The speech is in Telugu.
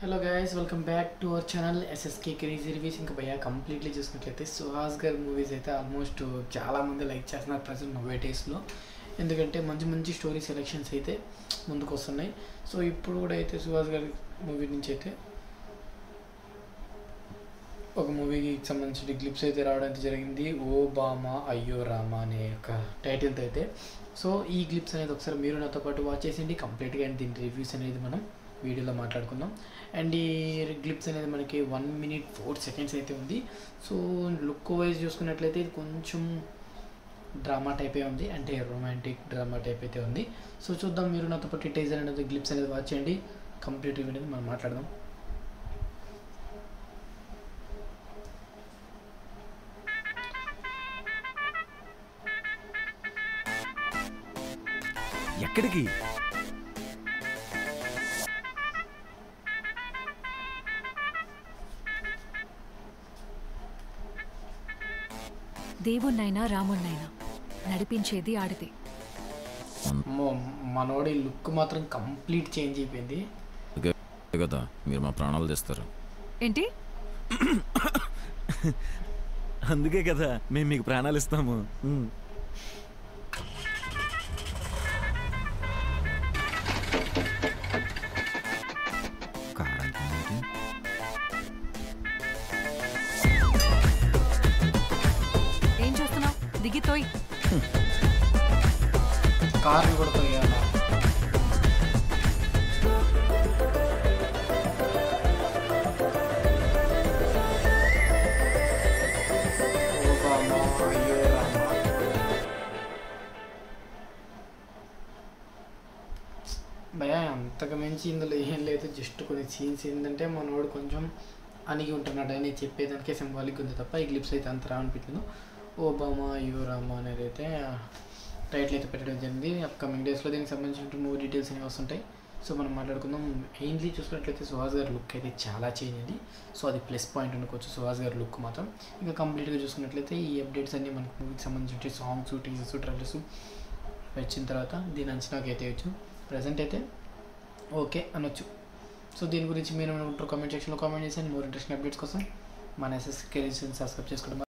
Hello guys, welcome back to our channel SSK crazy reviews. ఇంకా భయ్యా కంప్లీట్లీ చూసుకున్నట్లయితే సుహాస్ గారి మూవీస్ అయితే ఆల్మోస్ట్ చాలామంది లైక్ చేస్తున్నారు ప్రజెంట్ నవ్వే డేస్లో. ఎందుకంటే మంచి మంచి స్టోరీ సెలెక్షన్స్ అయితే ముందుకు వస్తున్నాయి. సో ఇప్పుడు కూడా అయితే సుహాస్ గారి మూవీ నుంచి అయితే ఒక మూవీకి సంబంధించిన క్లిప్స్ అయితే రావడం అయితే జరిగింది. ఓ బామా అయ్యో రామా అనే ఒక టైటిల్తో అయితే. సో ఈ క్లిప్స్ అనేది ఒకసారి మీరు నాతో పాటు వాచ్ చేసేయండి కంప్లీట్గా. అండ్ దీని రివ్యూస్ అనేది మనం వీడియోలో మాట్లాడుకుందాం. అండ్ ఈ క్లిప్స్ అనేది మనకి 1 minute 4 seconds అయితే ఉంది. సో లుక్ వైజ్ చూసుకున్నట్లయితే ఇది కొంచెం డ్రామా టైపే ఉంది, అంటే రొమాంటిక్ డ్రామా టైప్ అయితే ఉంది. సో చూద్దాం, మీరు నాతో పాటు టైజర్ అనేది క్లిప్స్ అనేది వాచ్ చేయండి. కంప్లీట్ రివ్యూ అనేది మనం మాట్లాడదాం. ఎక్కడికి? దేవుణ్ణైనా రాముణ్ణైనా నడిపించేది ఆడితే. మనోడి లుక్ మాత్రం కంప్లీట్ చేంజ్ అయిపోయింది కదా. మీరు మా ప్రాణాలు తెస్తారు ఏంటి? అందుకే కదా మేము మీకు ప్రాణాలు ఇస్తాము. ఏం చేస్తున్నావు? దిగి తోయ్. కార్ని కూడా పోయాల. భయ అంతకు మించి ఇందులో ఏం లేదు. జస్ట్ కొన్ని సీన్స్ ఏంటంటే మనోడు కొంచెం అణిగి ఉంటున్నాడు అని చెప్పేదానికే సింబాలిక్ ఉంది తప్ప ఈ క్లిప్స్ అయితే అంత రావనిపించదు. ఓబామా అయ్యో రామా అనేది అయితే టైటిల్ అయితే పెట్టడం జరిగింది. అప్కమింగ్ డేస్లో దీనికి సంబంధించిన మూవీ డీటెయిల్స్ అనేవి వస్తుంటాయి. సో మనం మాట్లాడుకుందాం. మెయిన్లీ చూసుకున్నట్లయితే సుహాస్ గారి లుక్ అయితే చాలా చేంజ్ అయింది. సో అది ప్లస్ పాయింట్ అనుకోవచ్చు సుహాస్ గారి లుక్ మాత్రం. ఇంకా కంప్లీట్గా చూసుకున్నట్లయితే ఈ అప్డేట్స్ అన్నీ మనకు మూవీకి సంబంధించిన సాంగ్స్, టీజర్స్, ట్రైలర్స్ వచ్చిన తర్వాత దీని అంచనాకి అయితే వచ్చు. ప్రజెంట్ అయితే ఓకే అనొచ్చు. సో దీని గురించి మీరు కామెంట్ సెక్షన్లో కామెంట్ చేసి మోర్ ఇంట్రెస్టింగ్ అప్డేట్స్ కోసం మన ఎస్ఎస్కే సబ్స్క్రైబ్ చేసుకోవడం